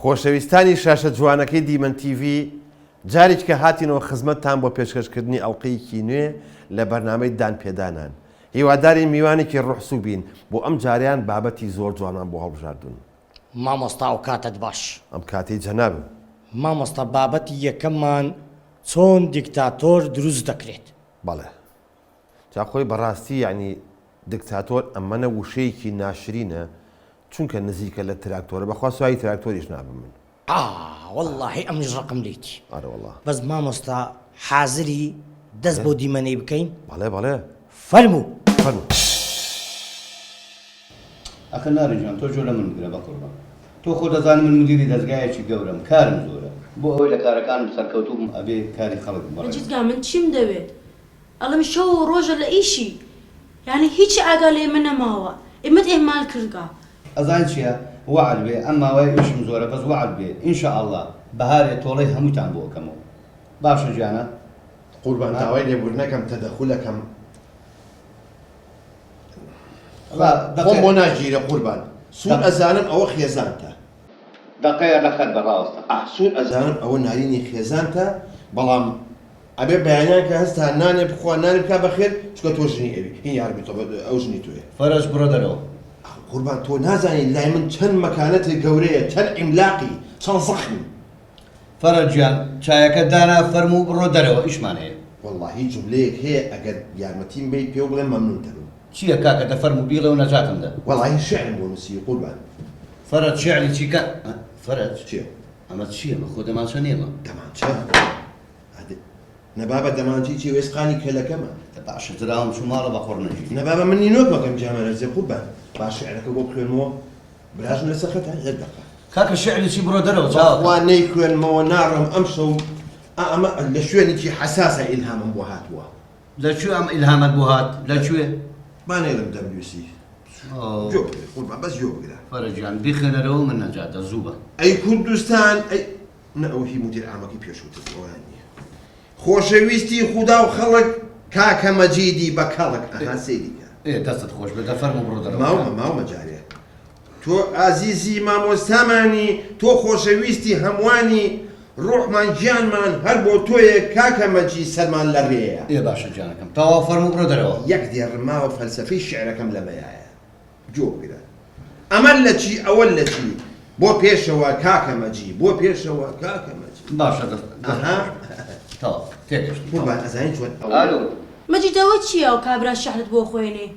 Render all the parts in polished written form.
خۆشەویستانی شاشە جوانەکەی دیمەن TV جارێک کە هاتینەوە خزمەتتان بۆ پێشکەشکردنی ئەڵقەیەکی نوێ لە بەرنامەی دانپێدانان. هیواداری میوانێکی ڕوحسوو بین بۆ ئەم جاریان بابەتی زۆر جوانان بۆ هەڵبژاردون. مامۆستا و کاتت باش. ئەم کاتەی جەنابم. مامۆستا بابەتی یەکەممان چۆن دیکتاتۆر دروست دەکرێت. بەڵێ. جا خۆی بەڕاستی یعنی دیکتاتۆر ئەمەنە وشەیەکی ناشرینە چونکە نزیکە لە تراکتۆرە بەخوا سوای تراکتۆریش نابم من. واللهی ئەمش ڕقم لیتی. ئارە وەڵڵا. بەس مامۆستا حازری دەست بۆ دیمەنەی بکەین؟ بەڵێ بەڵێ. فەرموو. فەرموو. ئەخە ناڕێژان تۆ جۆ لە من بگرە بە قوربان. تۆ خۆ دەزانم من مدیری دەستگایەکی گەورەم کارم زۆرە. بۆ ئەوەی لە کارەکانم سەرکەوتووم ئەبێ کاری خەڵک بڕێ. مەجیدگا من چیم دەوێت؟ ئەڵم شەو و ڕۆژە لە ئیشی. یعنی هیچی ئاگا لێ من نەماوە. ئێمەت ئێمال کردگا. ئەزان چییە؟ وعد بێ ئەمما وای ئیشم زۆرە بەس وعد بێ ئینشاءالله بەهارێ تۆڵەی هەمووتان بۆ ئەکەمەوە. باشە گیانە؟ قوربان داوای لێبوورنەکەم تەدەخولەکەم. خۆم بۆ ناگیرە قوربان. سوور ئەزانم ئەوە خێزانتە. دەقەیە لەخەت بەڕاوەستە. سوور ئەزانم ئەوە نارینی خێزانتە بەڵام ئەبێ بەیانیان کە هەستا نانێ بخوا نانی بکا بەخێر چکە تۆ ژنی ئەوی هین یاربی تۆ ئەو ژنی توێ. فەرەج بڕۆ دەرەوە. قوربان تۆ نازانی لای من چەند مەکانەتی گەورەیە چەند ئیملاقی چەند زەخمی. فەرەج گیان چایەکە دانا فەرموو بڕۆ دەرەوە ئیشمان هەیە. وەڵڵاهی جوملەیەک هەیە ئەگەر یارمەتیم بێ پێ بڵێ مەمنون دەبم. چییە کاکە دەفەرموو بیڵێ و نەجاتم دە. وەڵڵاهی شعرم بۆ نووسی قوربان. فەرەج شعری چیکە؟ فەرەج چییە؟ ئەمە چییە بە خۆ دەمانچە نێمە؟ دەمانچە؟ نەبابە دەمانچی چی وێسقانی کەلەکەمە. باشە دراوم شماڵە بە خۆڕ نەژی. نەبابە من نینۆک مەکەم جامەرەزێ قوربان. باش شعرەکە بۆ بخوێنمەوە براژم لەسەر خەتە هێر دەقە. کاکە شعری چی بڕۆ دەرەوە چاوە. وا نەیخوێنمەوە ناڕم ئەم شەو ئەمە لە شوێنێکی حەساسە ئیلهامم بۆ هاتووە. لەکوێ ئەم ئیلهامەت بۆ هات؟ لەکوێ؟ با نێڵم دەمنووسی. جۆ بگرە قوربان بەس جۆ بگرە. فەرەجیان بیخێنەرەوە من نەجاتە زوو بە. ئەی کوردستان ئەی نە ئەو هی مدیر عامەکەی پێشووتر ئەویان نییە. خۆشەویستی خودا و خەڵک کاکە مەجیدی بە کەڵک ئەها سەیریکە. دەستت خۆش بێ دەفەرموو بڕۆ دەرەوە. ماومە جارێ. تۆ ئازیزی مامۆستامانی تۆ خۆشەویستی هەمووانی ڕۆحمان گیانمان هەر بۆ تۆیە کاکە مەجید سەرمان لە ڕێیە. باشە جانەکەم تاوا فەرموو بڕۆ دەرەوە. یەک دێڕماوە فەلسەفەی شعرەکەم لەمەیایە. جۆ بگرە. ئەمە لە چی ئەوە لە چی؟ بۆ پێشەوە کاکە مەجید بۆ پێشەوە کاکە مەجید. باشە تاوا تێگەشت. قوربان ئەزانین چۆن ئالۆ. مەجیدەوە چییە و کابرا شەحرت بۆ خوێنێ؟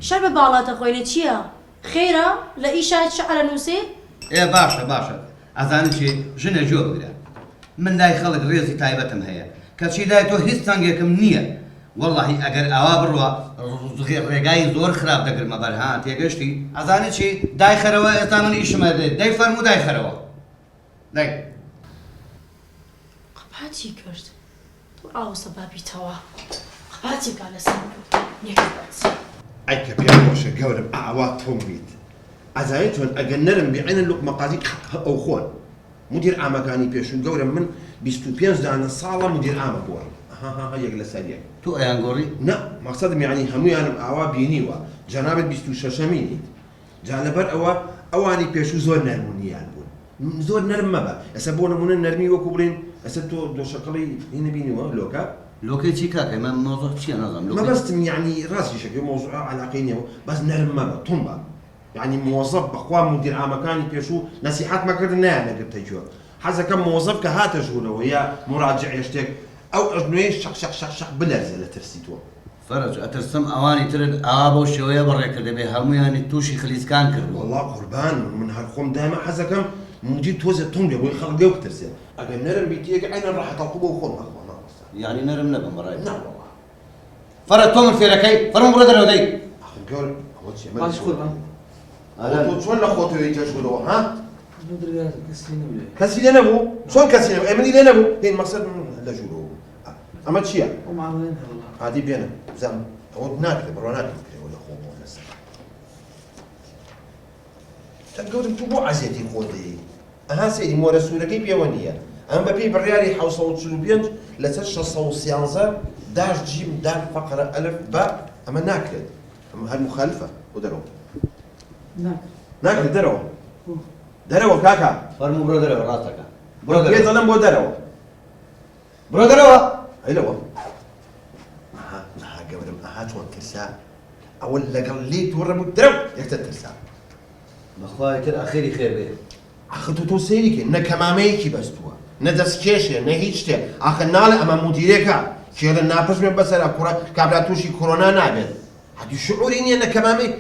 شەر بە باڵاتە خوێنێ چییە؟ خێرە لە ئیشات شەعرە نووسێ؟ باشە ئەزانی چی ژنە جۆ بگرە. من لای خەڵک ڕێزی تایبەتم هەیە کەچی لای تۆ هیچ تەنگێکم نییە. وەڵڵاهی ئەگەر ئاوا بڕوە ڕێگای زۆر خراپ دەگرمە بەرها تێگەشتی. ئەزانی چی دای خەرەوە ئێستا من ئیشمە دێت دەی فەرموو دای خەرەوە. دای قەپاتی کرد. تۆ ئاوسە بابیتەوە. قەپاتێکا لەسەر نێکبات. ئەی کە پێم خۆشە گەورم ئاوا تۆم بیت. ئەزانین چۆن ئەگەر نەرم بیعینە لوقمەقازی ئەو خۆن. مدیر عامەکانی پێشوو گەورم من 25 دانە ساڵە مدیر عامە بووە. یەک لەسەر یەک. تۆ ئەیان گۆڕی؟ نە مەقسەدم یعنی هەموویانم ئاوا بینیوە. جەنابەت 26ەمینیت. جا لەبەر ئەوە ئەوانی پێشوو زۆر نەرمونیان بوون. زۆر نەرم مەبە. ئەسە بۆ نمونە نەرمی وەکو بڵێن ئەسە تۆ دۆشەکەڵی هینە بینیوە لۆکە؟ لۆکەی چی کاکە من مۆزۆ چییە نازانم. مەبەستم یعنی ڕاستی شەکە مۆزوع عەلاقەی نییە بەس نەرم مەبە تۆمبە. یعنی مۆزەف بەخوا مدیر عامەکانی پێشوو نەسیحەت مەکردن نایانەگرتە گوێ. حەزەکەم مۆزەف کە هاتە ژوورەوە یا مراجعێ شتێک ئەو ئەژنوێی شەق بلەرزە لە ترسی تۆ. فەرەج ئەترسم ئەوانی ترت ئاوا بۆ شێوەیە بەڕێکردە بێ هەموویانی تووشی خلیسکان کردووە. وەڵڵا قوربان من هەر خۆم دایمە حەزەکەم مدیر تۆزە تۆم لێ بۆی خەڵک لێو بترسێ. ئەگەر نەرم بیتیەکە ئەینە ڕاحەتەڵقوو بۆ خۆم ئەخوا مامۆستا. یعنی نەرم نەبم بەڕای. ناوەڵڵا. فەرەج تۆ من فێرەکەی فەرموو بڕۆ دەرەوە دەی. ئەخ گەورم ئەوە چیە؟ باش قوربان. تۆ چۆن لە خۆتەوەی تێژوورەوە ها؟ کەسی لێ نەبوو؟ چۆن کەسی نەبوو؟ ئەمەنی لێ نەبوو؟ هین مەقسەد لە ژوورەوە بوو. ئەمە چییە؟ عادی بێنە زەم ئەوە ناکرێت بڕۆ ناکرێتەوە لە خۆمەوە لەسەر. چەند گەورم تو بۆ عەزیەتی خۆت دەیەی؟ ئەها سەیری مۆرە سوورەکەی پێوە نییە. ئەمە بەپێی بڕیاری 745 لەسەر 613 داش جیم دال فەقرە ئەلف بە ئەمە ناکرێت. ئەمە هەر مخالفە بۆ دەرەوە. ناکرێت دەرەوە. دەرەوە کاکە فەرموو بڕۆ دەرەوە ڕاستەکە بڕۆ پێ دەرەوە دەڵێم بۆ دەرەوە بڕۆ دەرەوە هەیلەوە ئەها گەورم ئەها چۆن ترسا ئەوە لەگەڵ لێ تووڕەبوو درەو یەکتە ترسا بەخوای تر ئەخێری خێر بێ ئاخە تۆ سەیریکە نە کەمامەیەکی بەستووە نە دەستکێشێ نە هیچ شتێ ئاخە ناڵێ ئەمە مدیرێکە کێرە ناپشمێ بەسەرە کوڕە کابرا تووشی کۆرۆنا نابێت هەدی شعوری نییە نە کەمامەی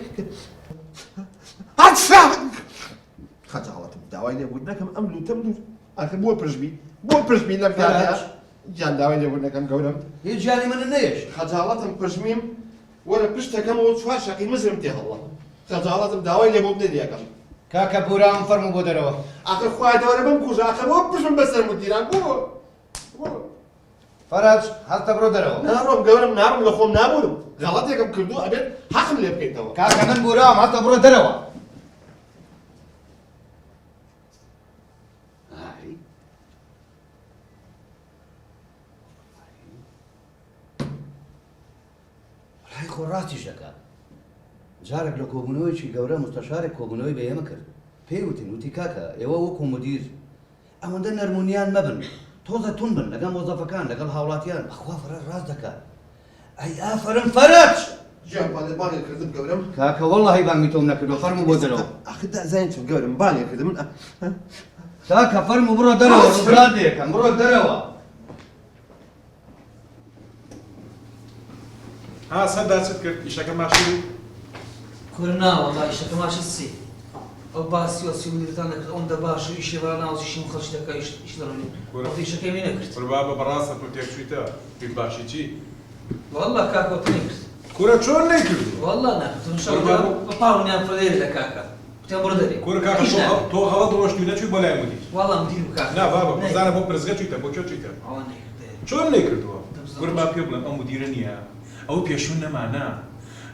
خەجاڵەتم داوای لێبوو نەکەم ئەم لوتەم دوور ئاخە بۆ پشمی لەم کاتەیە گیان داوای لێبوو نەکەم گەورم هیچ جانی من نەیەش خەجاڵەتم پشمیم وەرە پشتەکەمەوە چوار شەقی مزرم تێ هەڵڵە خەجاڵەتم داوای لێبوو بدەریەکەم کاکە بورام فەرموو بۆ دەرەوە ئاخر خوای دەوەرە بم کوژ ئاخر بۆ پشم بەسەر مدیران بۆ فەرەج هەستە بڕۆ دەرەوە ناڕۆم گەورم ناڕم لە خۆم نابوورم غەڵەتێکم کردو ئەبێت حەقم لێ بکەیتەوە کاکە من بورام هەستە بڕۆ دەرەوە ڕای خۆ ڕاستیش دەکات جارێک لە کۆبوونەوەیکی گەورە مستەشارێک کۆبوونەوەی بە ئێمە کرد پێی وتین وتی کاکە ئێوە وەکو مدیر ئەوەندە نەرمونیان مەبن تۆزە تون بن لەگەڵ مۆزەفەکان لەگەڵ هاوڵاتیان بەخوا فەرەج ڕاست دەکات ئەی ئافرن فەرەج ژیان بانێ کردم گەورم کاکە وەڵڵاهی بانگی تۆم نەکردووە فەرموو بۆ دەرەوە ئاخر دازانین چم گەورم بانێ کردم کاکە فەرموو بڕۆ دەرەوە ڕزگار دێکەم بڕۆ دەرەوە ها سەردا چت کرد ئیشەکە ماشی بوو کورنا والله ئیشەکە ماشی سی ئەو باسی و سیولیتان نەکرد ئەوەندە باشە ئیشی بەڵا ناوزیشی خەڵکی دەکا ئیش دەڕۆنی وەڵی ئیشەکەی می نەکرد بابە بەڕاستە تو تێک چوویتە پێ باشی چی والله کاکەوتە نەکرد کورە چۆن نەیکردو والله نەکرد بە پاڵنیان فڕێری لە کاکە پتیان بڕۆ دەری کورە کاکە تۆ هەڵە دڕۆشتی نەچووی بۆ لای مدیر والله مدیر و کاکە نا بابە بزانە بۆ پرزگە چوویتە بۆ کێ چوویتە ئەوە نەکرد چۆن نەیکردووە کورە با پێ بڵێم ئەو مدیرە نییە ئەو پێشوون نەمانە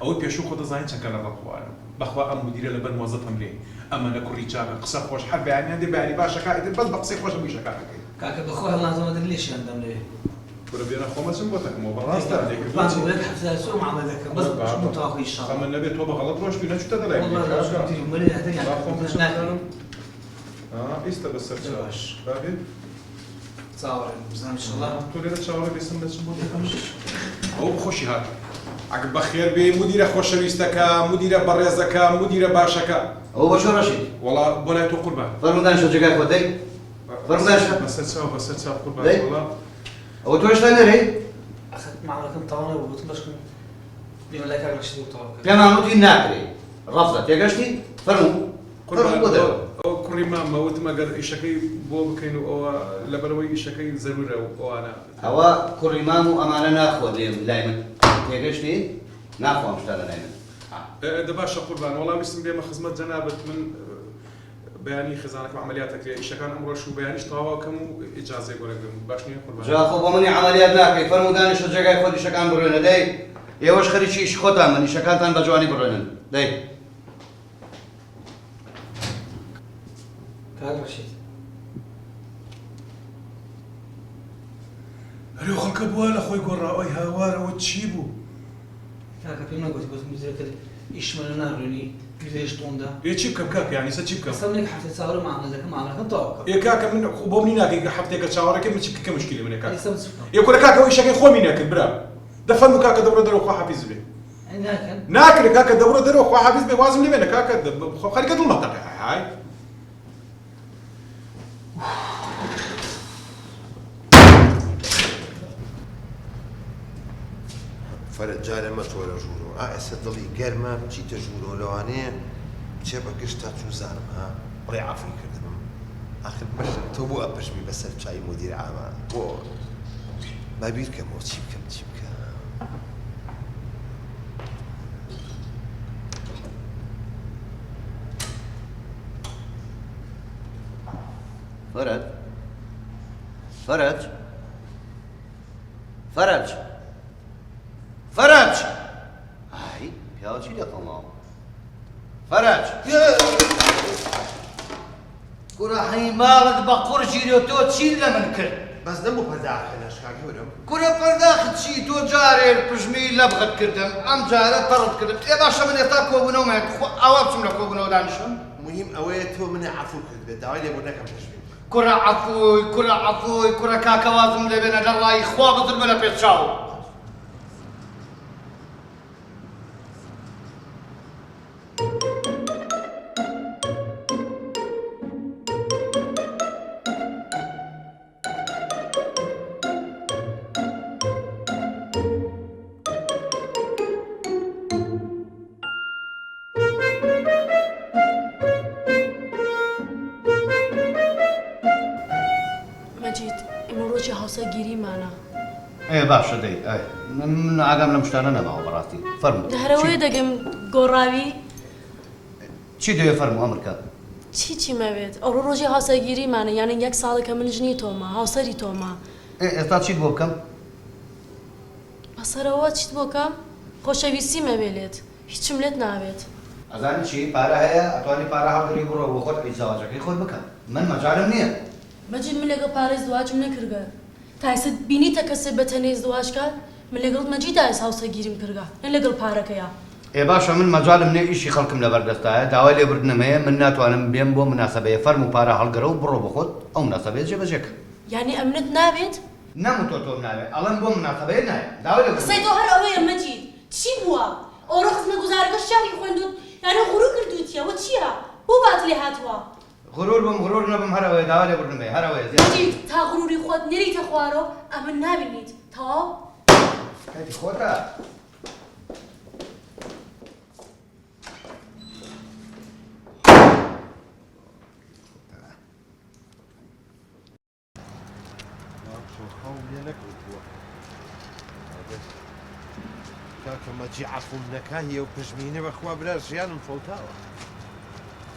ئەو پێشوو خۆ دەزانین چەند کەلە ڕەخوارە بەخوا ئەم مدیرە لەبەر مۆزەفم لێ ئەمە لە کوڕی چاکە قسە خۆش هەر بەیانیان دێ بەیانی باشەکە بەس بە قسەی خۆشە بووی شەکاتەکەی کاکە بەخۆ هەڵنازەمە دەر لێشیان دەم لێ کورە بێنە خۆمەچم بۆ تەکەمەوە بەڕاستە بانگولێک حەفتا سۆ معاملە دەکەم بەس متاخی ئیشاڵڵا خەمە نەبێت تۆ بە غەڵەت ڕۆشتی نەچووتە دەلای ئیستا بەسەر باش. بابێت چاوەڕێم بزانم ئیشاڵڵا تۆ لێرە چاوەڕێ بێسم دەچم بۆ ئەو خۆشی هات ئەگەر بەخێر بێ مدیرە خۆشەویستەکە مدیرە بەڕێزەکە مدیرە باشەکە ئەو بە چۆن ڕەشید وەڵا بۆ لای تۆ قوربان فەرمودان شۆ جێگای خۆت دەی فەرمودان شە بەسەر چاو قوربان دەی؟ وەڵا ئەوە تۆ هێشتا نەرەی معاملەکەم تەواو نەبوو گوتم بەشکم بێمە لای کاک ڕەشید و تەواو کرد پێمان وتی ناکرێ ڕەفزە تێگەشتی فەرموو قوربان بۆ دەرەوە ئەو کوڕی مامە وتم ئەگەر ئیشەکەی بۆ بکەین و ئەوە لەبەرەوەی ئیشەکەی زەرورە و ئەوانە ئەوە کوڕی مام و ئەمانە ناخۆ لێم لای من تێگەشتی ناخۆم شتا لە لای من دەباشە قوربان وەڵام ویستم بێمە خزمەت جەنابەت من بەیانی خزانەکە عملیاتەکرێ ئیشەکان ئەمڕۆژ و بەیانیش تەواوەکەم و ئیجازەی بۆرەگرم باش نییە قوربان جا خۆ بۆ منی عملیات ناکەی فەرمودانی شە جێگای خۆت ئیشەکان بڕێنە دەی ئێوەش خەریکی ئیش خۆتان من ئیشەکانتان بە جوانی بڕێنن دەی کاک ڕەشید هەرێ خەڵکە بووە لە خۆی گۆڕاوی هاوارەوە چی بوو؟ کاکە پێم نەگوتی گوتم میزەکە ئیشمەە ناڕێنی گرێش تۆندا چی بکەم کاک یانی سە چی بکەم؟ سەمێک هەفتە چاوەڕێ معاملە دەکەم معاملەکەم تەواو بکەم کاکە من بۆ منی ناکەی هەفتێکە چاوەڕێکە من چی بکە مشکلی منە کاک ئێستا چ بکەم کورە کاکە ئەو ئیشەکەی خۆمی نەکرد برا دەفەرمو کاکە دەبڕە دەرەوە خوا حافیز بێ ناکەن ناکرێت کاکە دەبڕە دەرەوە خوا حافیز بێ وازم لێ بێنە کاکە خەریکە دڵ نەتەقێ های فەرەج جارە مەتۆرە ژوورۆ ئێستا دڵی گەرمە بچیتە ژوورۆ لەوانەیە بچێ بە گشتا چوزانم ها بڕێ عافی کردم آخر بەشم تۆ بۆ ئەپشمی بەسەر چای مدیر عامە بۆ بابیر کەمەوە چی بکەم چی بکەم فەرەج فەرەج فەرەج فەرەج ئای پیاوە چی دەقەمەوە فەرەج کوڕە حەیماڵت بە قورجیرۆ تۆ چی لە من کرد بەس نەبوو پەرداخە نەشکا گەورم کوڕە پەرداخت چی تۆ جارێ پژمی لەبغت کردم ئەم جارە تەڕت کردم ئێ باشە من ئێستا کۆبوونەوەمە ئەوە بچم لە کۆبوونەوە دانیشم مهم ئەوەیە تۆ منە عەفو کرد بێت داوای لێبوونەکەم پێشبین کوڕە عەفووی کوڕە عەفووی کوڕە کاکەوازم لێبێنە لە ڕای خوا بزر بە لە پێش چاو مەجید ئێمە ڕۆژی هاوسەگیریمانە باشە دەی من ئاگام لەم شتانە نەماوە بەڕاستی فەرموو هەرەوەی دەگەم گۆڕاوی چی دەوێ فەرموو ئەمرکە چی مەوێت ئەوڕۆ ڕۆژی هاوسەگیریمانە یانە یەک ساڵێکە من ژنی تۆمە هاوسەری تۆمە ئێستا چیت بۆ بکەم بەسەرەوە چیت بۆکەم خۆشەویستی مەوێلێت هیچم لێت ناوێت ئەزانی چی پارە هەیە ئەتوانی پارە هەڵگری بڕۆ بۆ خۆت ئیزدواجەکەی خۆت بکەم من مەجالم نییە مەجید من لەگەڵ پارەی زدواجم نەکردگە تایسە بینیتە کەسێ بە تەنێ زدواج کات من لەگەڵ مەجیدا ئێس هاوسەگیریم کردگە نە لەگەڵ پارەکەیە باشە من مەجالم نییە ئیشی خەڵکم لەبەردەستایە داوای لێبردنمەیە من ناتوانم بێم بۆ مناسبەیە فەرم و پارە هەڵگەرە و بڕۆ بە خۆت ئەو مناسبەیە جێبەجێکە یعنی ئەمنت نابێت نەموتۆ تۆم ناوێت ئەڵەن بۆ مناسبەیە نایە داوای قسەی تۆ هەر ئەوەیە مەجید چی بووە ئەوڕۆ خزمە گوزارەکە شاری خوێندوت یانە غوڕوو کردووتیە وە چییە بۆ بات لێ هاتووە غرور بم غرور نەبم هەرەوەی داوای لێبردنمەیە هەرەوەیە مەجید تا غروری خۆت نەریتە خوارەوە ئەمە نابینیت تەواو کاتی خۆتە کاکە مەجی عەفوم نەکایە و پژمینە بەخوا برا ژیانم فەوتاوە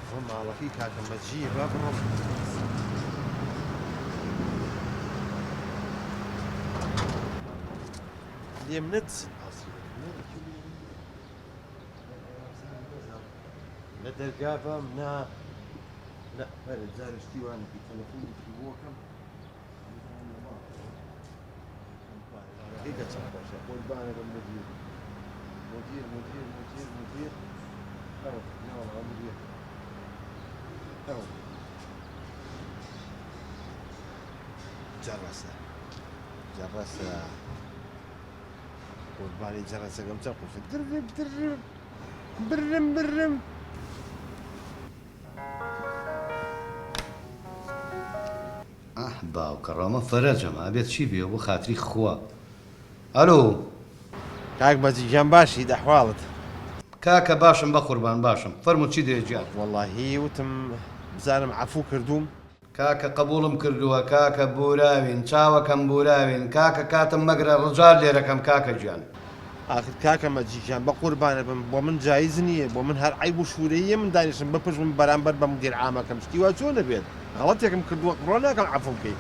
ئەو ماڵەکەی کاکە مەجیە با بڕۆم لێم نەچن لە دەرگا بەم نا بەرە جارشتی وانەکەی تەلەفۆنێکی بۆکەم دقيقة تسعة قول بانا بالمدير مدير أو يلا مدير أو جرسة قول بالي جرسة قم تقول في برم باو کەڕامە فەرەجەمە ئەبێت چی بێ بۆ خاتری خوا ئەلۆ کاک مەجیدیان باشی دەحواڵت کاکە باشم بە قوربان باشم فەرموو چی دەیەجیان واللهی وتم بزانم عەفوو کردووم کاکە قبوڵم کردووە کاکە بوراوین چاوەکەم بوراوین کاکە کاتم مەگرە ڕجار لێرەکەم کاکە گیان آخر کاکە مەجیدیان بە قوربانە بم بۆ من جایز نییە بۆ من هەر عیب و شوورەیە من دانیشم بپژم بەرامبەر بە مدیر عامەکەم شتی وا چۆن نەبێت غەڵەتێکم کردووە ڕۆ ناکەم عەفوم بکەیت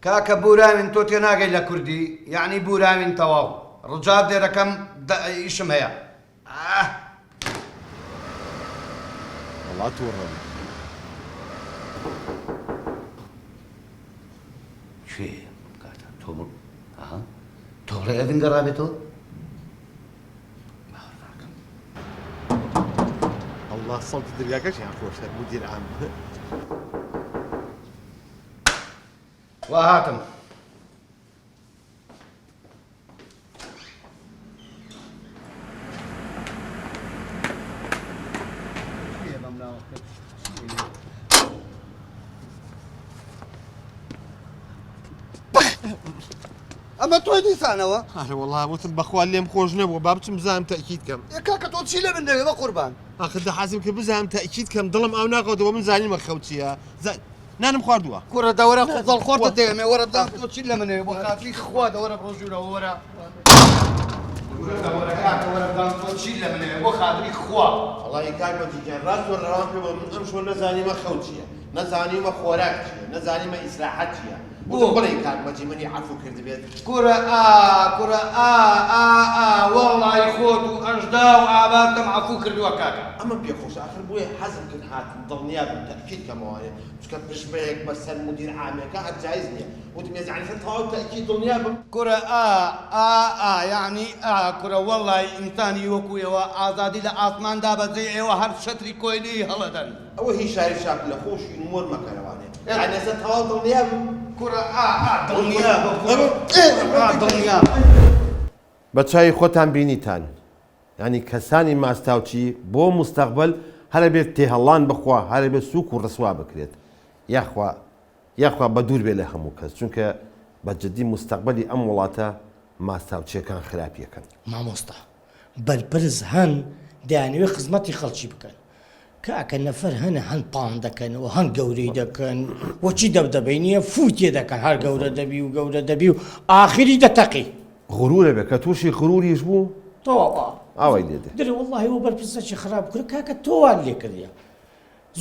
کاکە بوراوین تۆ تێ ناگەی لە کوردی یعنی بوراوین تەواو ڕجار لێرەکەم ئیشم هەیە وڵات تووڕە شێ کاتە تۆ تۆ بڵێ ئەڤین گەڕابێتەوە الله سەڵتی دەرگاکەشیان خۆشە مدیر عام وا هاتم ئەمە تۆی دیسانەوە هەر وەڵا وتم بەخوا لێم خۆش نەبووە با بچم بزانم تەئکید کەم کاکە تۆ چی لە من دەوێ بە قوربان آخر دەحازم کە بزانم تەئکید کەم دڵم ئاو ناقەوتەوە من زانیمە خەوت چییە نانم خواردووە کوڕە دەوەرە خۆزەڵ خۆرتە دەیەمێ وەرە دام تۆ چی لە منێ بۆ خاتری خوا دەوەرە ڕۆژوورەوە وەرە دەوەرە کاکە وەرە دام تۆ چی لە منێ بۆ خاتری خوا وەڵی کاک مەجیدیان ڕاست وە ڕەوان پێ بە من ئەم شۆ نەزانیمە خەوت چییە نەزانیمە خۆراک چییە نەزانیمە ئیسراحەت چییە وتم بڵێ کاک مەجی منی عەفو کرد بێت کوڕە کوڕە وەڵڵی خۆت و ئەژدا و ئاباتم عەفو کردووە کاکە ئەمە پێخۆش آخر بۆیە حەزم کرد هاتم دڵنیا بم تەئکید کەمەوەیە چکە پشمەیەک بەسەر مدیر عامەکە هەر جایز نییە وتم یعنی تەواو تەئکید دڵنیا بم کوڕە یعنی کوڕە وەڵڵی ئینسانی وەکو ئێوە ئازادی لە ئاسمان دابەزێ ئێوە هەر شەتری کۆیلی هەڵەدەن ئەوە هی شاری شاک لە خۆشی نمۆر مەکەرەوانێ یعنی ئێستا تەواو دڵنیا کوڕە دڵنیا بە چای خۆتان بینیتان ینی کەسانی ماستاوچی بۆ مستەقبل هەرە بێت تێهەڵان بخوا هەرە بێت سووک و ڕسوا بکرێت یاخوا بە دوور بێ لە هەموو کەس چونکە بە جددی مستەقبلی ئەم وڵاتە ماستاوچیەکان خراپیەکەن مامۆستا بەرپرز هەن دەیانوێ خزمەتی خەڵکی بکەن کاکە نەفەر هەنە هەن پان دەکەنەوە هەن گەورەی دەکەن وەچی دەبدەبەی نییە فوتێ دەکەن هەر گەورە دەبی و گەورە دەبی و ئاخری دەتەقی غرورە بێ کە تووشی غروریش بوو تۆ ئاوای لێدە درێ وڵی ئەو بەرپرسەکی خراپ کرد کاکە تۆوان لێ کردە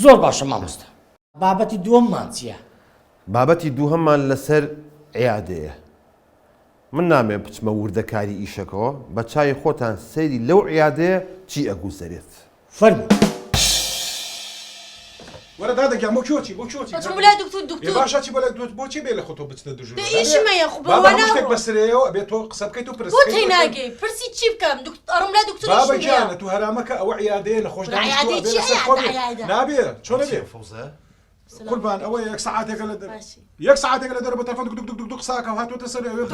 زۆر باشە مامۆستا بابەتی دووەممان چییە؟ بابەتی دووهەممان لەسەر عیادەیە من نامێ بچمە وردەکاری ئیشەکەەوە بە چای خۆتان سەیری لەو عیادەیە چی ئەگوزەرێت فەرموو وەرە دادەگیان بۆ کۆچی بۆ کۆچی ئەچم لای دکتۆر باشاچی بۆ لای بۆچی بێ لە خۆتۆ بچنە دژور ئیشمەیە خۆ شتێک بەسرەوە بێت تۆ قسە بکەیت و بۆ تێناگەی پرسی چی بکەم ئەڕم لای دکتۆر بابەگیانە تو هەرامەکە ئەوە عیادەیە لە خۆش نابێ چۆن نەبێ قوربان ئەوە یەک سەعاتێکە لە یەک ساعتێک لە دەرە بە تەلەفۆن دوک ساکە و هاتووەتە سەر ئەوێ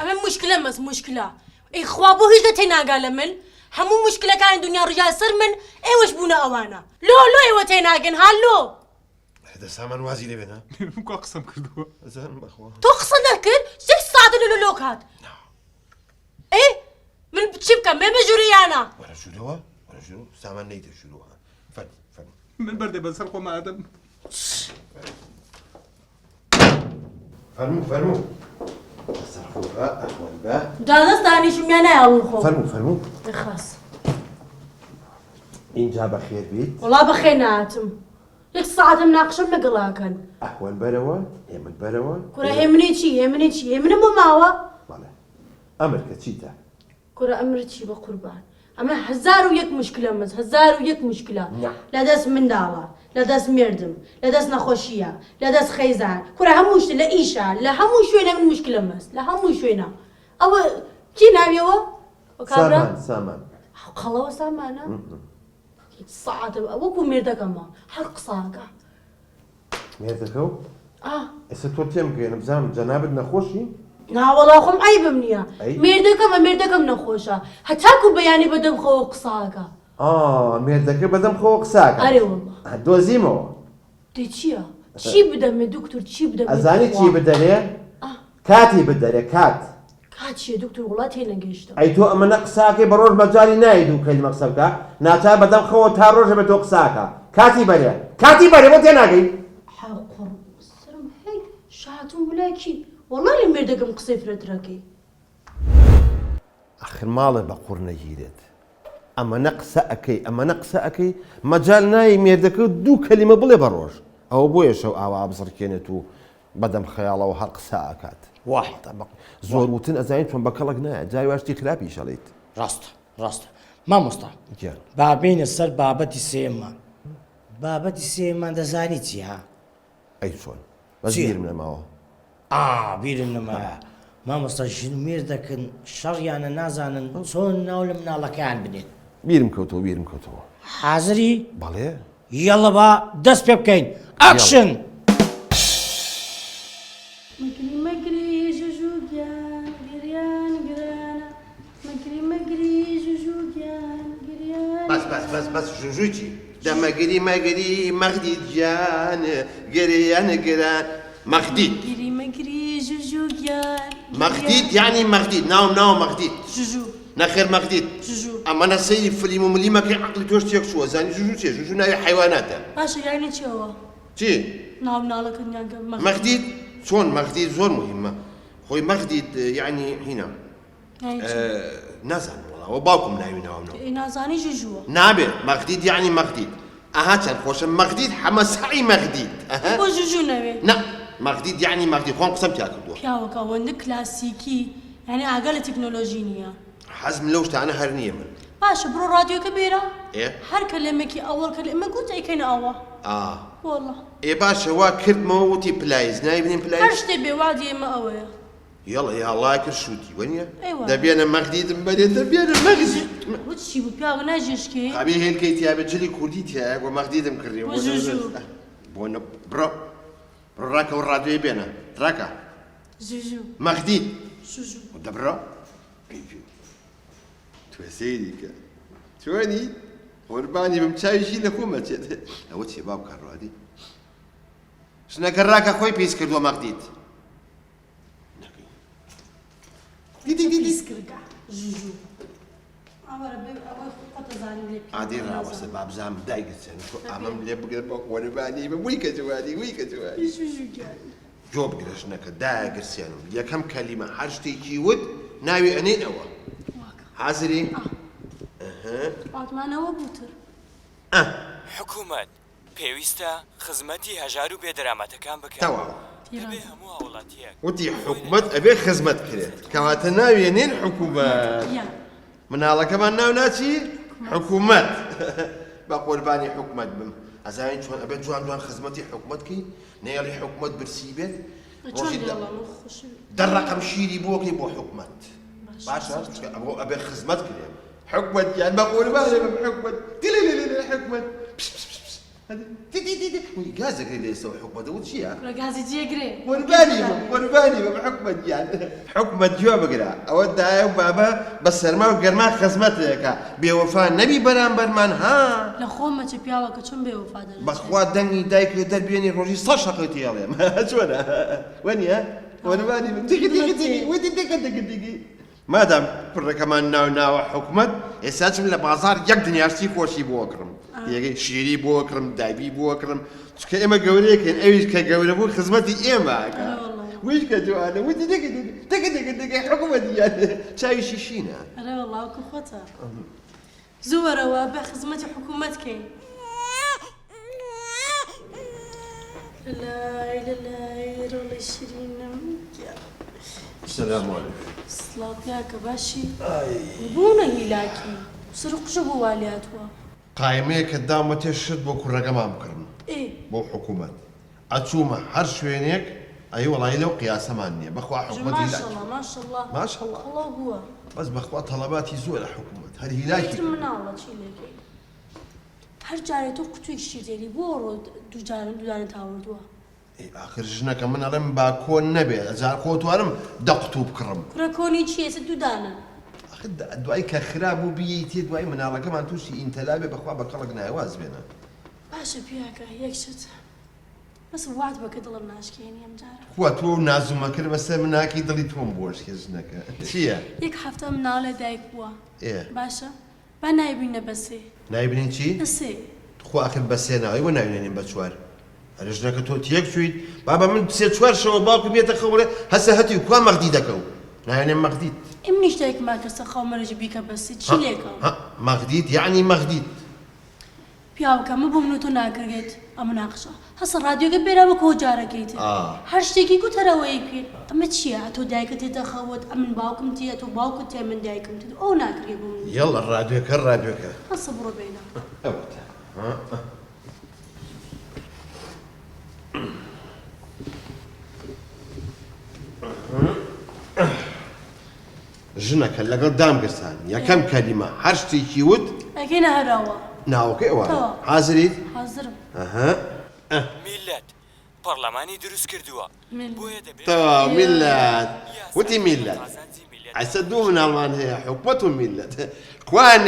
ئەمە موشکلە مەس موشکلە ئەی خوا بۆ هیچ دەتێناگا لە من هەموو مشکلەکانی دنیا ڕژای سەر من ئێوەش بوونە ئەوانە لۆ ئێوە تێناگەن هەڵۆ دەسامان وازی لێبێنە قسەم کردووە تۆ قسە نەکرد سێک ساعت لە لۆ کات ئێ من چی بکەم بێمە ژووریانە وەرەژوورەوە وەرەژوور سامان نەیتە ژوورەوە من بەردێ بەسەر خۆمە ئادەم فەرموو دادەست دانیشمیان نایاڵن خۆ فەرموو خاص اینجا بەخێر بیت وڵا بەخێر نهاتم یەک ساعتم ناقشم لەگەڵاکەن ئەحوال بەرەوە هێمن بەرەوە کوڕە هێمنی چی هێمنم بۆ ماوە بەڵێ ئەمریکا چیتە کوڕە ئەمر چی بە قوربان ئەمە 1001 مشکلە مەز 1001 مشکلە لە دەست منداڵە لە دەست مردم لە دەست نەخۆشیە لە دەست خەیزان کوڕە هەموو شتە لە ئیشە لە هەموو شوێنە من مشکلە مەز لە هەموو شوێنە ئەوە کی ناویەوە سامان قەڵەوە سامانە ساعتە وەکو مێردەکەمە هەر قساکە مێردەکە و ئێستا تۆ تێم بگەێنە بزانم جەنابەت نەخۆشی ناوەڵا خۆم ئەیبم نییە مێردەکەم نەخۆشە هەتاکو بەیانی بەدەم خەوە قساکە مێردەکە بەدەم خۆ قساکە ئەرێ دۆزیمەوە دەی چییە؟ چی بدەمێ دکتۆر چی بدەم ئەزانی چی بدەرێ؟ کاتی بدەرێ کات کاتچیە دکتۆر وڵات هێ نەگەیشتم ئەی تۆ ئەمە قساکەی بە ڕۆژ مەجای نایت و کەلیمە قسە بکە ناچار بەدەم خەوە تا ڕۆژە بە تۆ قساکە کاتی بەرێ بۆ تێناگەی سرم هەی شاتم ولاکی وەڵی لە مێردەکەم قسەی فرەترەکەی ئەخر ماڵێ بە قوڕ نەگیرێت ئەمەنە قسە ئەەکەی مەجال نایی مێردەکە دوو کەلیمە بڵێ بە ڕۆژ ئەوە بۆیە شەو ئاوا بزڕکێنێت و بەدەم خەیاڵەوە هەر قسە ئاکات زۆر وتن ئەزانین چۆن بە کەڵک نایە جای واشتی خراپی شەڵیت ڕاستە مامۆستا بابینە سەر بابەتی سێمان بابەتی سێمان دەزانی چی ها؟ ئەی چۆن بەزیرم لەماوە بیرم نەمایە مامۆستا ژنمێر دەکەن شەڕیانە نازانن چۆن ناو لە مناڵەکەیان بنێت بیرم کەوتەوە حازری بەڵێ یەڵە بە دەست پێ بکەین ئەکشن مەگری ژوژوگیان گریان گرانە مەگری ژوژوگیان گریان بەس ژوژوی چی؟ دەمەگری مەغدی گیان گریان گران مەغدید مەگری ژوژوگیان مەغدید یعنی مەغدید ناو مەغدید ژوژو نەخێر مەغدید ئەمەە سەیری فلیم و ملیمەکەی عەقڵی تۆش تێک چووە زانی ژوژو چێ ژوژو ناوی حیواناتە باشە یعنی چیەوە؟ چی؟ ناو مناڵەکەنیان مەغدید چۆن مەغدید زۆر مهمە خۆی مەغدید یعنی هینە نازانم وەڵاوە باوکم ناوی ناوامنەوە نازانی ژوژووە نابێت مەغدید یعنی مەغدید ئەها چەند خۆشە مەغدید هەمە سەعی مەغدید بۆ ژوژوو نەوێ نه مەغدید یعنی مەغدید خۆم قسەم تیا کردووە پیاوەکە ئەوەندە کلاسیکی یعنی ئاگا لە تەکنۆلۆژی نییە حەزم لەو شتانە هەر نییە من باشە بڕۆ ڕادیۆکە بێرە ئێ هەر کەلێمێکی ئەوەڵ کە ئێمە گوت ئەیکەین ئەوە وەڵڵا ئێ باشە وا کردمەوە وتی پلایز نایبنین هەر پلایز شتێ بێ وادی ئێمە ئەوەیە يلا يا الله كر شوتي وينيا أيوة. دبينا مغديد بدي دبينا مغزي وتشي بو بياغ ناجيشكي ابي هي الكيتي ابي جلي كردي تيا ومغديد مكري وجوجو. بون برو راكا والراديو بينا راكا جوجو مغديد جوجو ودبرا بيبيو توسيديك شواني ورباني بمشاي شي لكوما او تشي باب كرادي شنا كراكا خوي بيس كردو مغديد بيسكرقع جوجو عادي راوس باب زام دايق سن امام لي بقى ورباني ويكا جوادي ويكا جوادي جوجو قال جوب قرشنا كدايق سن يا كم كلمه حاجتي كيود ناوي انين اوا حاضرين عثمان هو بوتر حکوومەت پێویستە خزمەتی هەژار و بێدەرامەتەکان بکەن توا دەبێ هەموو هاوڵاتیەک وتي حكومة أبي خدمة كريت كواتا ناوي نين حكومة يا من الله كمان ناو ناتي حكومة بقول باني حكومة بم أزاين شلون أبي جوان جوان خدمتي حكومتكي نيالي حكومة برسيبت شلون يلا نخش در رقم شيري بوكي بو حكومة باشا أبي خدمة كريت حكومة يعني بقول باني بحكومة تلي حكومة هذه تي قازك اللي يسوي حكومة وتشيها رقازي جيجري ورباني بحكمة يعني حكمة جواب قرا أود أيو بابا بس ما وقرما خزمتك بوفاء نبي برام برمان ها لخومة بياوة كتشم بوفادر بخوا دني دايك دربيني روجي صشقتي يا ما شونا وين يا ورباني تيجي ودي تيجي مادام برا كمان ناو حكمة اساسا لبازار يقدني ارسي كوشي بوكرم يجي شيري بوكرم دايبي بوكرم كإما قوليك إن أيش كقولي بو خدمتي إما ويش كجوانا ودي دق حكومة يعني شاي شيشينا أنا والله وكخوتها زورة وابع خدمتي حكومتك لا والله شيرين السلام عليكم صلاة ياك باشي بونا هلاكي سرق شبو والياتوا قائمة كدامة تشد بو كل رقم أمكرم إيه بو حكومة أتشوما هرش وينك أي والله لو قياسة مانية بخوا حكومة ما هلاك شاء الله ما شاء الله ما شاء الله الله هو بس بخوا طلباتي زول حكومة هذه هلاكي من الله شيء لك هر جاري تو كتوي شيء زي بورو دو تاوردوا آخر جنا كمان أرم باكون نبي أزار قوت وأرم دقتو بكرم كراكوني شيء سدو دانا أخد دواي كخراب وبيتي دواي من الله كمان توشي إنت لابي بخوا بكرقنا عواز بينا باشا بياك يكشت بس وعد بكدل الناشكين يا مجارة خوا تو نازو ما كر بس من هاكي ضلي توم بورش كزنك شيا يك حفته من على دايك بوا إيه باشا بنايبين بسي نايبين شي بسي خوا آخر بسينا أيوة نايبين بشوار رجناك تو تيك شوي بابا من تسيت شوار شو باكو بيت خبره هسه هتي كوا مغديدكو نايبين مغديد امنيش دايك ما كسر خمر جبيك بس تشيليك ها مغديد يعني مغديد بياو كم بمنو تو ناكرجت امناقشه هسه الراديو قبيرا بكو جاركيت هرشتكي كو تراويك اما تشيا تو دايك تتخوت امن باوكم تي تو باوكم تي من دايكم تي او ناكري بمنو يلا الراديو كالراديو كا الصبر بينا جنك اللي قدام قرسان يا كم كلمة حرشتي كيود اكينا هراوا ناوكي اوا حاضرين حاضر میلەت پەرلەمانی دروست کردووە بۆیە دەبێت توا ملت وتي ملت قازانجی میلەت عسدو من المان هي حكمة ملت خواه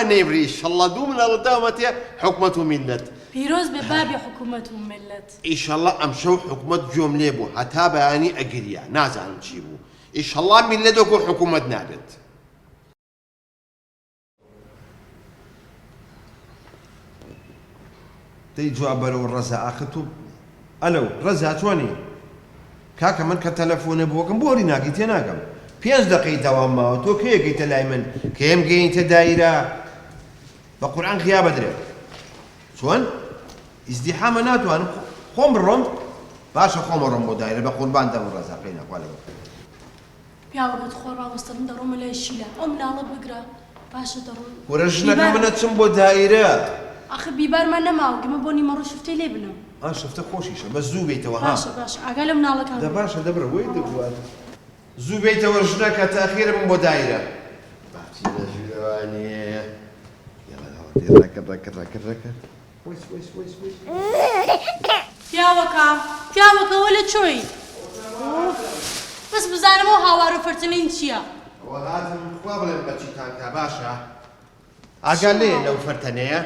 نيبري ان شاء الله دو من الدامة حكمة ملت بيروز ببابي حكومتهم ملت ان شاء الله امشوا حكمة جملة بو حتى بياني اقريا نازع نشيبو ان شاء الله ملتكو حكومة نابت تي جواب لو الرزا اخذتو الو رزا شوني كاكا من كتلفون بوكم بوري ناقي تناقم 5 دقيقة دوام ما تو كي قيت لايمن كيم قيت دايرة بقرآن غياب دري شلون ازدحام ناتو انا خوم الرم باشا خوم الرم دايرة بقربان دم الرزا قينا قال بياو بدخل راوستن دروم لا شيلا ام لا بقرا باشا دروم ورجنا كمان تسمبو دايرة اخي بيبار ما نماو كما بوني مرة شفتي لي بنا شفت خوشيشه بس زوبي توها باشا اقل من الله ده كان باشا دبر وين دبر زوو بێتەوە ژنە کە تاخیرم بۆ دایرە باچی لە ژوورەوانێ ڕەکە پیاوەکەوە لە چۆی بەس بزانمەوە هاوار و فەرتنین چییە؟ وەڵاتم خوا بڵێم بەچیتانکە باشە ئاگا لێ لەو فەرتەنەیە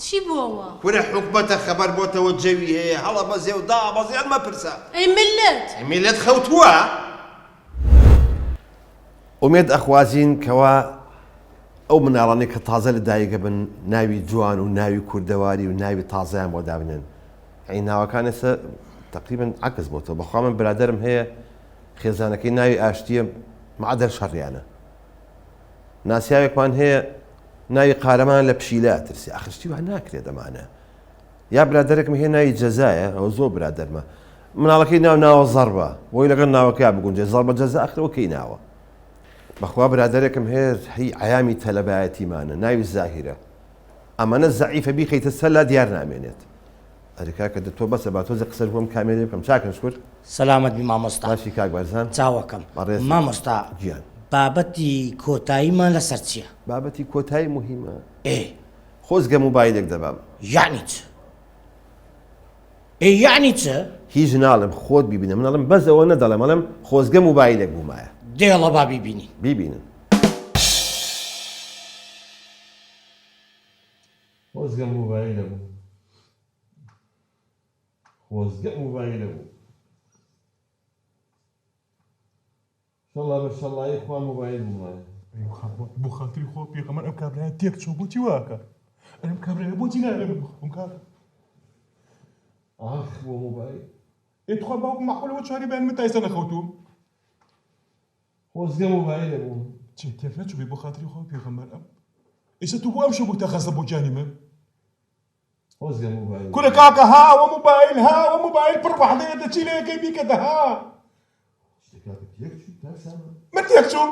چی بووەوە؟ کورە حکومەتە خەبەر بۆتەوە جەوی هەیە هەڵە بەزێ و دابەزیان مەپرسە ئەی ملت میلەت خەوتووە ئومێد ئەخوازین کەوا ئەو مناڵانێک کە تازە لە دایکە بن ناوی جوان و ناوی کوردەواری و ناوی تازایان بۆ دابنێن ئەی ناوەکان ئێستا تقریبا عکس بۆتەوە بەخوا من برادرم هەیە خێزانەکەی ناوی ئاشتیە معدەر شەڕیانە ناسیاوێکمان هەیە ناوی قارەمان لە پشیلە ترسی ئاخشتی وان ناکرێت دەمانە یا برادرێکم هەیە ناوی جەزایە ئەو زۆر برادەرمە مناڵەکەی ناوە زەڕبە بۆی لەگەڵ ناوەکەی بگونجێ زەڕبە جەزا ئەخرەوەکەی ناوە بەخوا برادرێکم هەیە هی عیامی تەلەبایەتیمانە ناوی زاهیرە ئەمانە زەعیفە بیخەیتە سەر لا دیار نامێنێت ئەریکا کە تۆ بەسە با تۆزە قسەر بۆم کامێرە بکەم چاکەن شکر سەلامەت بی مامۆستا باشی کاک بەرزان چاوەکەم مامۆستا گیان بابەتی کۆتاییمان لەسەر چییە؟ بابەتی کۆتایی مهمە خۆزگە موبایلێک دەبام یعنی چ؟ یعنی چ؟ هیچ ناڵم خۆت بیبینە منەڵم بەزەوە نەدەڵێم ئەڵێم خۆزگە موبایلێک بوومایە دێڵە با بیبینی بیبینن خۆزگە موبایلە بوو خۆزگە موبایلە بوو شەڵا بە شەڵایی خوا موبایل بوومایە بۆ خاتری خۆ پێغەمبەر ئەم کابرایە تێک چۆ بۆچی واکە ئەم کابرایە بۆچی نارێ بخۆم کاک ئاخ بۆ موبایل ئێتخوا باوکم معقولەوە چاری بەیان من تایسە نەخەوتوم خۆزگە موبایلە بوو چی تێک نەچووبێ بۆ خاتری خۆ پێغەمبەر ئەم ئێستا تو بۆ ئەم شەو بوویتە خەسە بۆ جانی من خۆزگە موبایل کورە کاکە هاوە موبایل پڕ بەحدەیە دەچی لە یەکەی بیکەتە ها من تێک چوو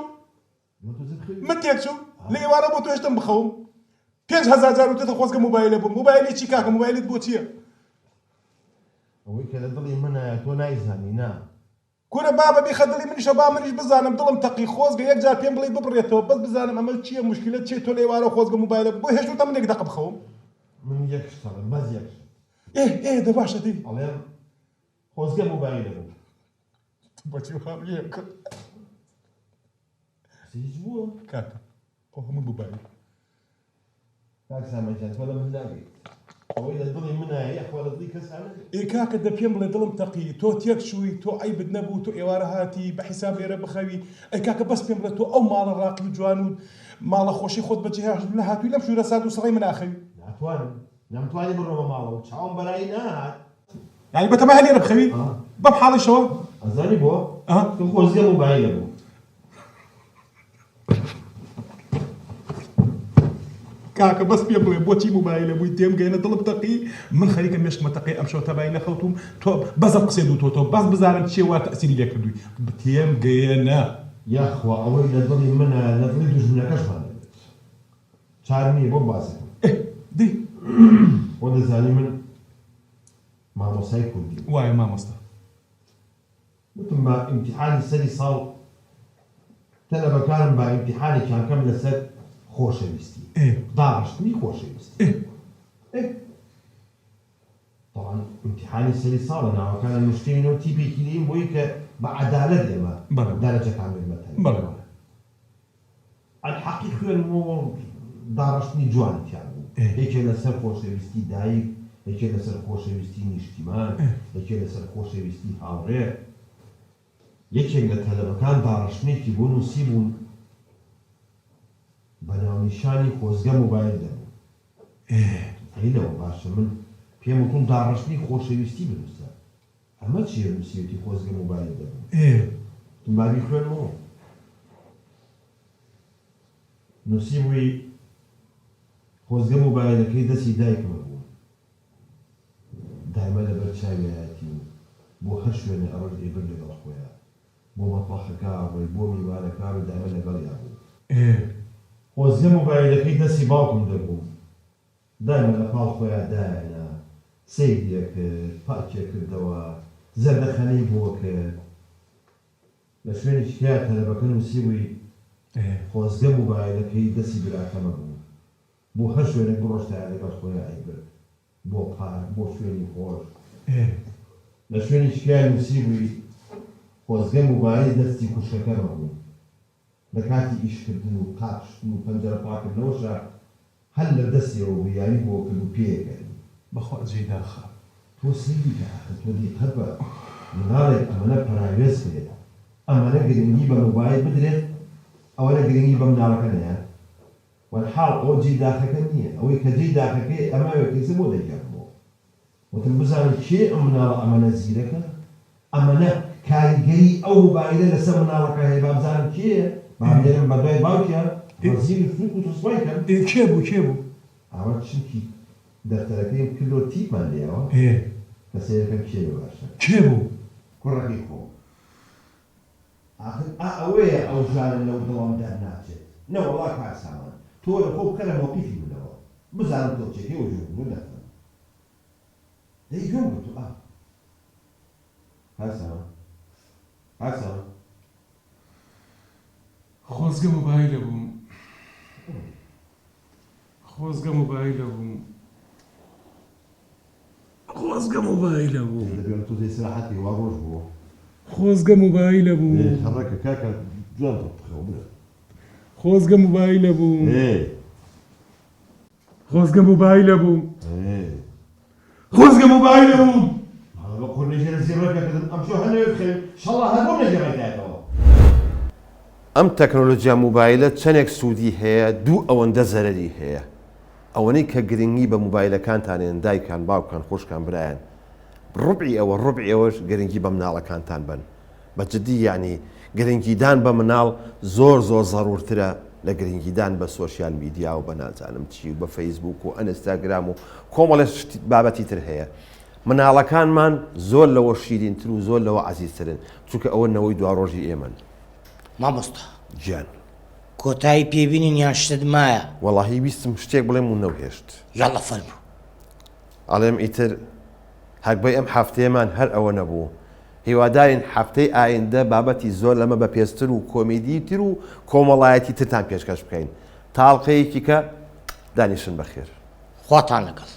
من تێک چوو لە ئێوارە بۆ تۆ هێشتم بخەوم 5,000 جار وتێتە خۆزگە موبایلە بوو موبایلی چی کاکە موبایلت بۆ چییە؟ ئەوەی کە لە دڵی منە تۆ نایزانی نا کورە بابە بیخە دڵی منیشە با منیش بزانم دڵم تەقی خۆزگە یەک جار پێم بڵێ ببڕێتەوە بەس بزانم ئەمە چییە مشکلت چێ تۆ لە ئێوارە خۆزگە موبایلە بۆ هێشتوتە من یەک دەقە بخەوم من یەک شتەڵم بەس یەک دە باشە دی ئەڵێم خۆزگە موبایلە بوو بەچی خام لێم کرد هیچ بووە کاکە ئەو هەموو موبایل کاک سامەجان تۆ لە من ناگەیت ئەوەی لە دڵی منایە یەخوا لە دڵی کەسانە کاکە دە پێم بڵێ دڵم تەقی تۆ تێک شووی تۆ عیبت نەبوو تۆ ئێوارە هاتی بە حیساب ئێرە بخەوی کاکە بەس پێم بڵێ تۆ ئەو ماڵە ڕاقی جوان و ماڵە خۆشی خۆت بەجێهێش نەهاتووی لەم ژوورە ساد و سڕی من ئاخەوی ناتوانم نەمتوانی بڕۆمە ماڵەوە چاوم بەلای نهات یعنی بەتەمە هەلێرە بخەوی بەم حاڵیشەوە ئەزانی بۆ خۆزگە موبایلە بوو کاکە بەس پێ بڵێ بۆچی موبایلە بووی تێم گەێنە دڵم تەقی من خەریکە مێشکمە تەقی ئەم شەو تەبای نەخەوتوم تۆ بەزە قسێ دوو تۆ بەس بزانم چێ وا تەسیری لێ کردووی تێم گەێنە یاخوا ئەوەی لە دڵی منە لە دڵی دوژمنەکەشمان چار نییە بۆ باسێکم دی بۆ دەزانی من مامۆسای کوردی وایە مامۆستا وتم بە ئیمتیحانی سەری ساڵ تەلەبەکانم بە ئیمتیحانێکیان کەم لەسەر خۆشەویستی داڕشتنی خۆشەویستی طبعا امتحانی سەری ساڵە ناوەکانە نوشتێنەوە تیپێکی لێم بۆی کە بە عەدالەت ئێمە دەرەجەکان بێنمەتەوە الحەقی خوێنمەوە داڕشتنی جوانتیان بوو یەکێ لەسەر خۆشەویستی دایک یەکێ لەسەر خۆشەویستی نیشتیمان یەکێ لەسەر خۆشەویستی هاوڕێ یەکێک لە تەلەبەکان داڕشتنێکی بۆ نووسیبوون بەناونیشانی خۆزگە موبایل دەبوو هەیلەوە باشە من پێم وتون داڕشتنی خۆشەویستی بنووسە ئەمە چییە نووسیەتی خۆزگە موبایل دەبوو بابی خوێنمەوە نووسیبووی خۆزگە موبایلەکەی دەستی دایکمە بوو دایمە لەبەر چاویایەتی و بۆ هەر شوێنە ئەوە ئێبر لەگەڵ خۆیان بۆ مەتبەخەکە ئەوەی بۆ میوانەکە و دایمە لەگەڵیان بوو خۆزگە موبایلەکەی دەستی باوکم دەبوو دایمە لە پاڵ خۆیان دایانە سەیدیە کرد پاکێ کردەوە زەردەخەنەی بۆ کرد لە شوێنی شکایەت تەلەبەکە نووسی بووی خۆزگە موبایلەکەی دەستی براکەمە بوو بۆ هەر شوێنێک بڕۆشتای لەگەڵ خۆی ئایبرد بۆ پارک بۆ شوێنی خۆش لە شوێنی شکایەت نووسی بووی خۆزگە موبایل دەستی کوشەکەمە بوو لە کاتی ئیشکردن و قاپشتن و پەنجەرە پاکردنەوەشە هەر لە دەستیەوە بوو یاری بۆ کرد و پێکردن بەخوا جێداخە تۆ سەیری کە تۆ دیقەت بە مناڵێک ئەمەنە پەراوێز بێت ئەمەنە گرنگی بە موبایل بدرێت ئەوە لە گرنگی بە مناڵەکە نەیە وەرحاڵ ئەو جێی داخەکە نییە ئەوەی کە جێی داخەکەی ئەماوێکیزم بۆ دەیکردمەوە وتم بزانم کێ ئەم مناڵە ئەمەنە زیرەکە ئەمەنە کاریگەری ئەو موبایلە لەسەر مناڵەکە هەیە با بزانم کێیە بامێنم بە دوای باوکیە وەزیری سووک و تسوای کرد کێ بوو ئەوە چونکی دەفتەرەکەی کلۆ تیپمان لێەوە کەسێکەکەم کێ باشە کێ بوو کوڕەکەی خۆ آخر ئەوەیە ئەو ژانە لەو دەوام دەرناچێت نەوەڵا کارسامان تۆ لە خۆ بکەرە مۆپیفی منەوە بزانم دڵچێکی ئەو ژوور دەفەن دەی گوێم بۆ تۆ کارسامان خۆزگە موبایلە بووم خۆزگە موبایلە بووم خۆزگە موبایلە بووم لەبێن تۆ دەی سراحەتی وا ڕۆژ بووە خۆزگە موبایلە بووم هەڕەکە کاکە جوان تۆ بخەوە برە خۆزگە موبایلە بووم خۆزگە موبایلە بووم خۆزگە موبایلە بووم بە قورنێژێرە زیێڕەکەکردن ئەمشۆ هەنوێ بخێن شەڵا هەر بۆ نەجێڕێدایەوە ئەم تەکنۆلۆژیا موبایلە چەندێک سوودی هەیە دوو ئەوەندە زەرەری هەیە ئەوەنەی کە گرنگی بە موبایلەکانتانێن دایکان باوکان خۆشکان برایان ڕوبعی ئەوەش گرنگی بە مناڵەکانتان بن بەجددی یعنی گرنگیدان بە مناڵ زۆر زەڕورترە لە گرنگیدان بە سۆشیال میدیا و بە نازانم چی و بە فەیسبوک و ئەنستاگرام و کۆمەڵێ بابەتی تر هەیە مناڵەکانمان زۆر لەوە شیرینتر و زۆر لەوە عزیزترن چونکە ئەوە نەوەی دواڕۆژی ئێمەن مامۆستا گیان کۆتایی پێبینین یان شتت مایە وەڵاهی ویستم شتێک بڵێم و نەوهێشت یاڵە فەرموو ئەڵێم ئیتر هەربەی ئەم هەفتەیەمان هەر ئەوە نەبوو هیوادارین هەفتەی ئایندە بابەتی زۆر لەمە بەپێستر و کۆمیدی تر و کۆمەڵایەتی ترتان پێشکەش بکەین تاڵقەیەکی کە دانیشن بەخێر خواتان لەگەڵ